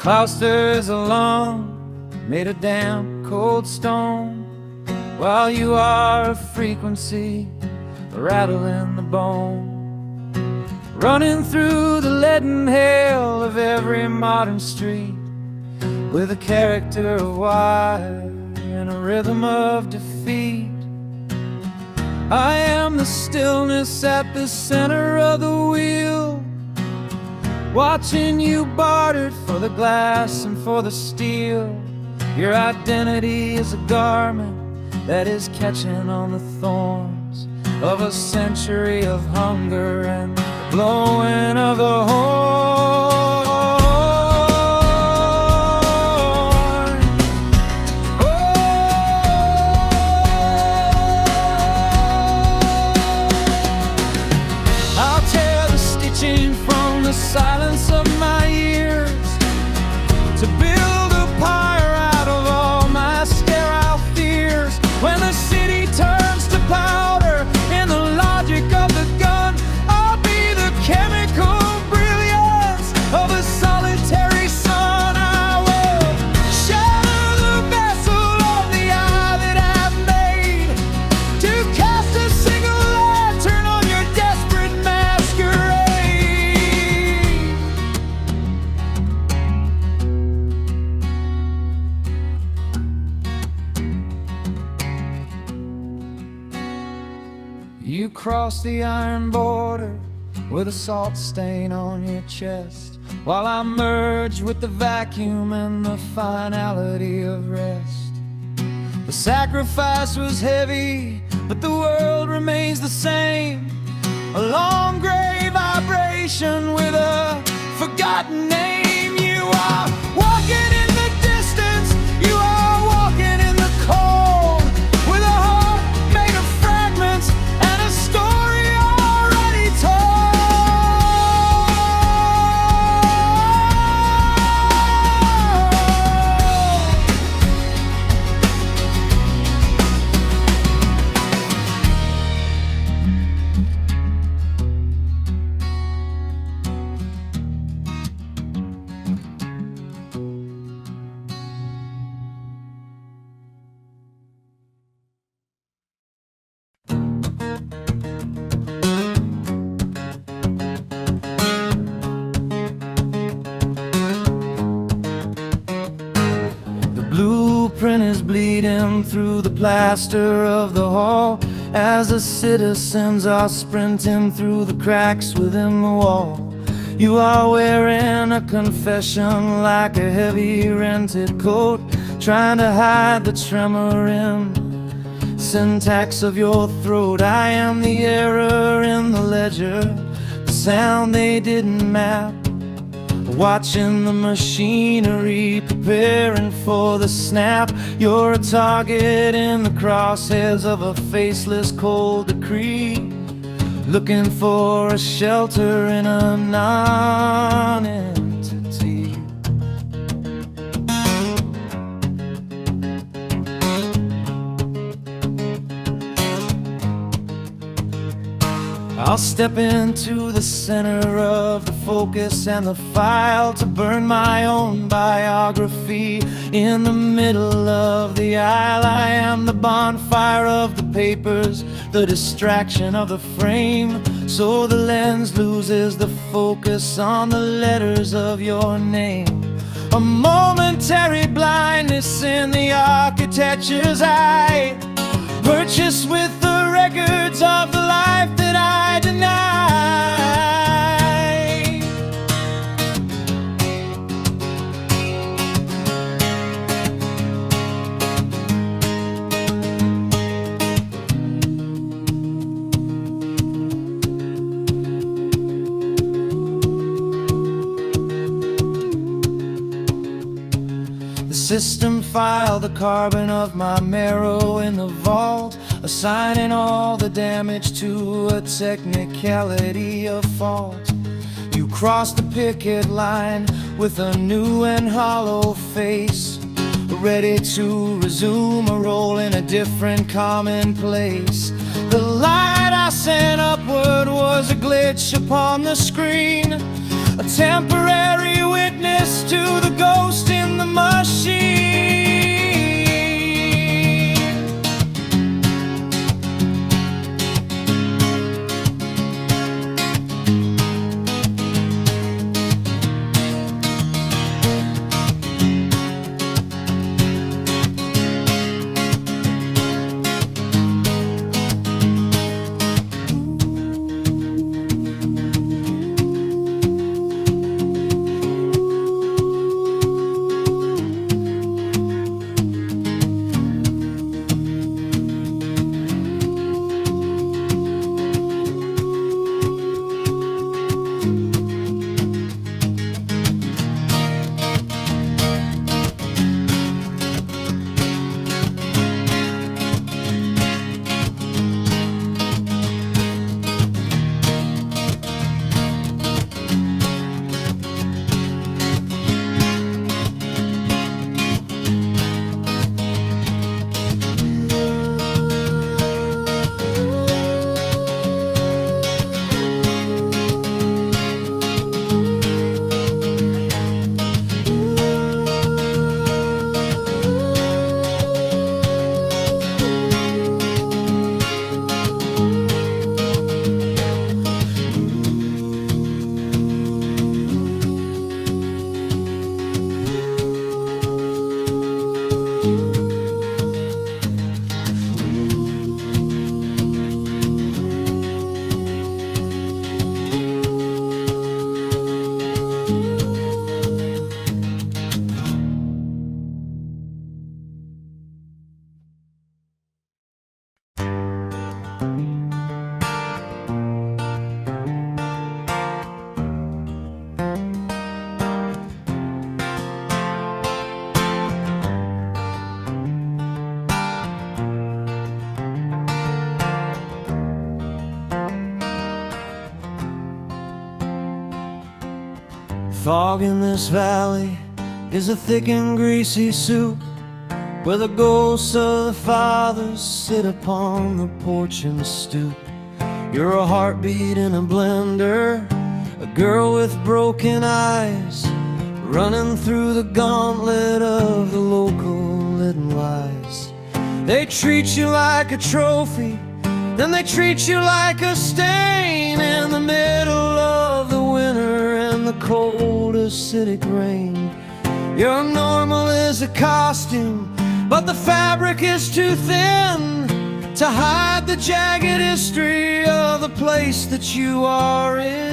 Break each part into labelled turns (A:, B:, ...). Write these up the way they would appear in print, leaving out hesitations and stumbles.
A: Clousters along, made of damp, cold stone, while you are a frequency, a rattle in the bone, running through the leaden hail of every modern street, with a character of wire and a rhythm of defeat. I am the stillness at the center of the wheel, watching you bartered for the glass and for the steel. Your identity is a garment that is catching on the thorns of a century of hunger and the blowing of the horn. I'll tear the stitching from the silence of my ears to build a pyre out of all my sterile fears. When the city turns to powder in the logic of the gun, I'll be the chemical brilliance of a solitary sun. I will shatter the vessel of the eye that I've made to cast a single lantern on your desperate masquerade. You cross the iron border with a salt stain on your chest, while I merge with the vacuum and the finality of rest. The sacrifice was heavy, but the world remains the same, a long gray vibration with a forgotten name. You are walking in the distance, you are walking in the cold, with a heart made of fragments and a story already told. The blueprint is bleeding through the plaster of the hall as the citizens are sprinting through the cracks within the wall. You are wearing a confession like a heavy rented coat, trying to hide the tremor in syntax of your throat. I am the error in the ledger, the sound they didn't map, watching the machinery preparing for the snap. You're a target in the crosshairs of a faceless cold decree, looking for a shelter in a non-entity. I'll step into the center of the focus and the file to burn my own biography. In the middle of the aisle, I am the bonfire of the papers, the distraction of the frame, so the lens loses the focus on the letters of your name. A momentary blindness in the architecture's eye, purchased with the records of the life that I deny. The system filed the carbon of my marrow in the vault, assigning all the damage to a technicality of fault. You crossed the picket line with a new and hollow face, ready to resume a role in a different commonplace. The light I sent upward was a glitch upon the screen, a temporary witness to the ghost in the machine. Fog in this valley is a thick and greasy soup, where the ghosts of the fathers sit upon the porch and stoop. You're a heartbeat in a blender, a girl with broken eyes, running through the gauntlet of the local little lies. They treat you like a trophy, then they treat you like a stain in the middle of the winter and the cold acidic rain. Your normal is a costume, but the fabric is too thin to hide the jagged history of the place that you are in.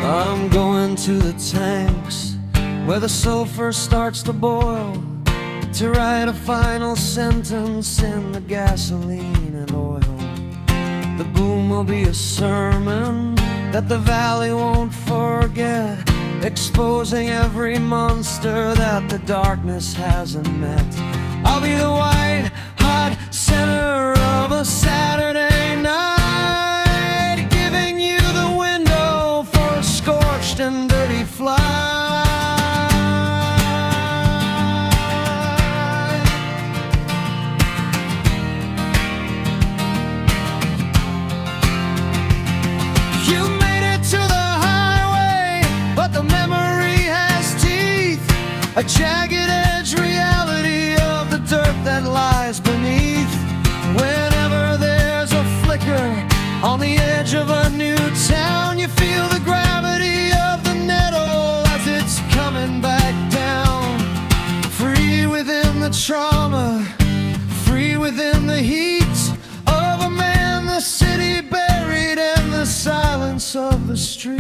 A: I'm going to the tanks where the sulfur starts to boil, to write a final sentence in the gasoline and oil. The boom will be a sermon that the valley won't forget, exposing every monster that the darkness hasn't met. I'll be the white hot center of a Saturday night, giving you the window for a scorched and dirty fly. A jagged edge reality of the dirt that lies beneath. Whenever there's a flicker on the edge of a new town, you feel the gravity of the nettle as it's coming back down. Free within the trauma, free within the heat of a man the city buried in the silence of the street.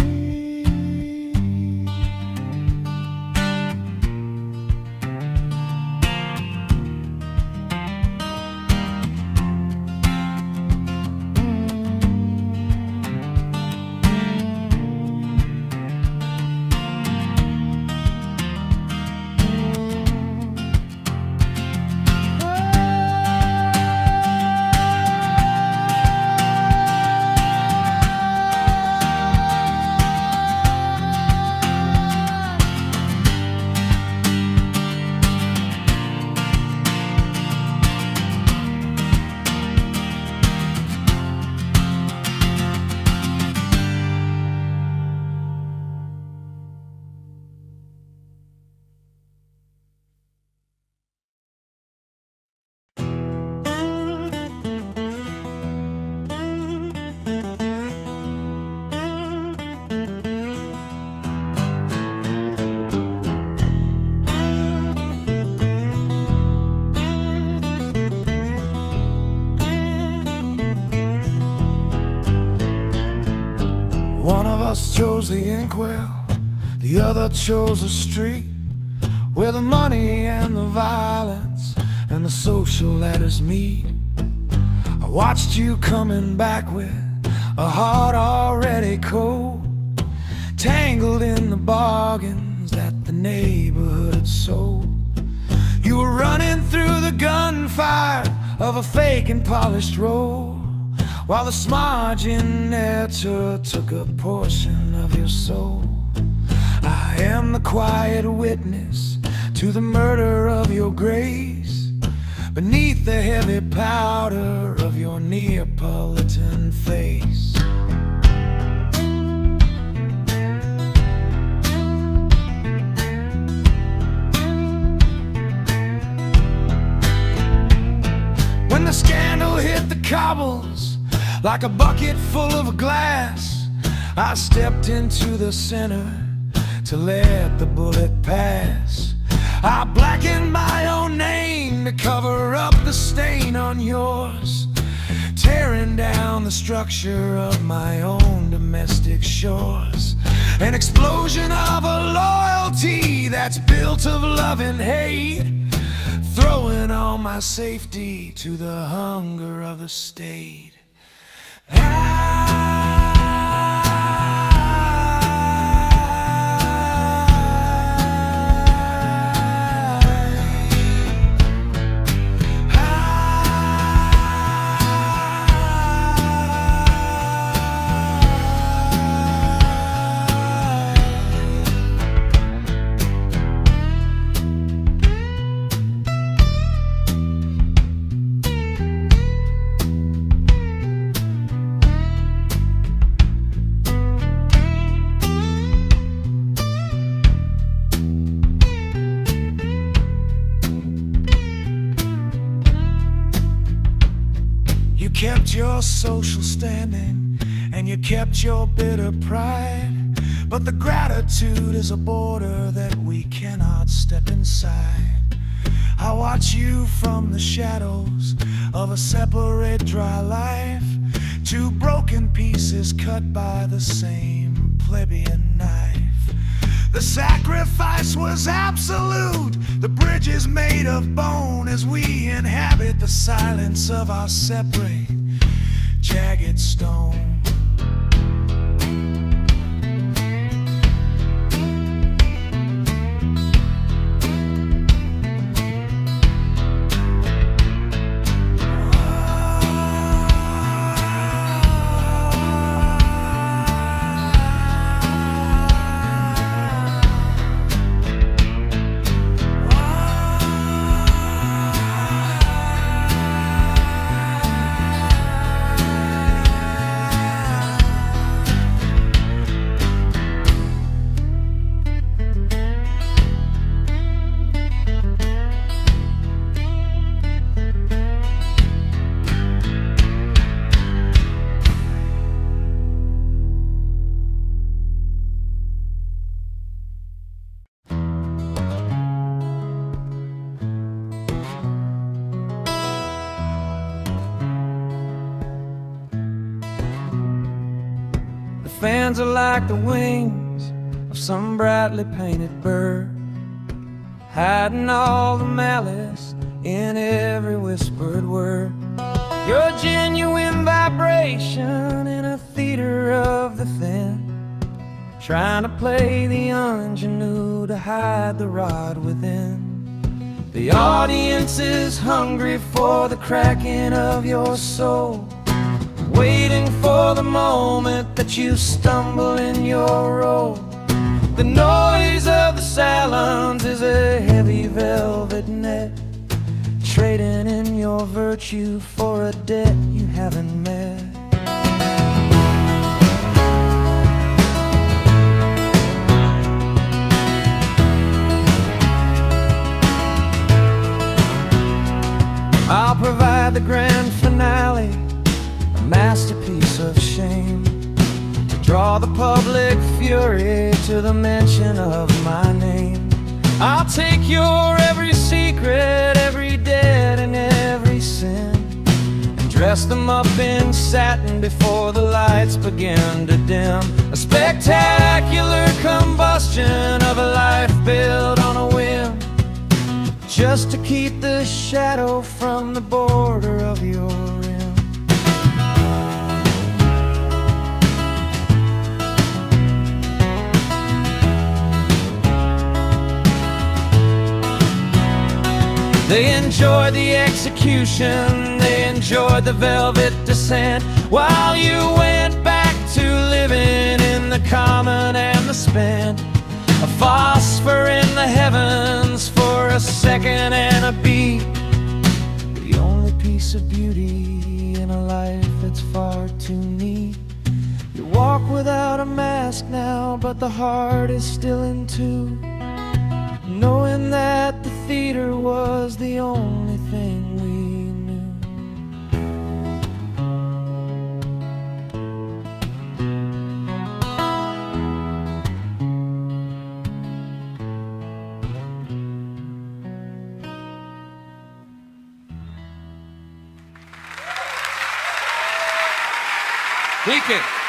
B: the inkwell, the other chose the street, where the money and the violence and the social ladders meet. I watched you coming back with a heart already cold, tangled in the bargains that the neighborhood had sold. You were running through the gunfire of a fake and polished road, while the Smarginator took a portion of your soul. I am the quiet witness to the murder of your grace, beneath the heavy powder of your Neapolitan face. When the scandal hit the cobbles like a bucket full of glass, I stepped into the center to let the bullet pass. I blackened my own name to cover up the stain on yours, tearing down the structure of my own domestic shores. An explosion of a loyalty that's built of love and hate, throwing all my safety to the hunger of the state. You kept your social standing and you kept your bitter pride, but the gratitude is a border that we cannot step inside. I watch you from the shadows of a separate dry life, two broken pieces cut by the same plebeian knife. The sacrifice was absolute, the bridge is made of bone as we inhabit the silence of our separate, jagged stone.
A: Fans are like the wings of some brightly painted bird, hiding all the malice in every whispered word. You're a genuine vibration in a theater of the thin, trying to play the ingenue to hide the rod within. The audience is hungry for the cracking of your soul, waiting for the moment that you stumble in your role. The noise of the salons is a heavy velvet net, trading in your virtue for a debt you haven't met. I'll provide the grand finale, a masterpiece of shame, to draw the public fury to the mention of my name. I'll take your every secret, every debt and every sin, and dressed them up in satin before the lights began to dim. A spectacular combustion of a life built on a whim, just to keep the shadow from the border of your rim. They enjoyed the execution, they enjoyed the velvet descent, while you went back to living in the common and the spent. A phosphor in the heavens for a second and a beat, the only piece of beauty in a life that's far too neat. You walk without a mask now, but the heart is still in two, knowing that the theater was the only thing we knew.
C: Deacon.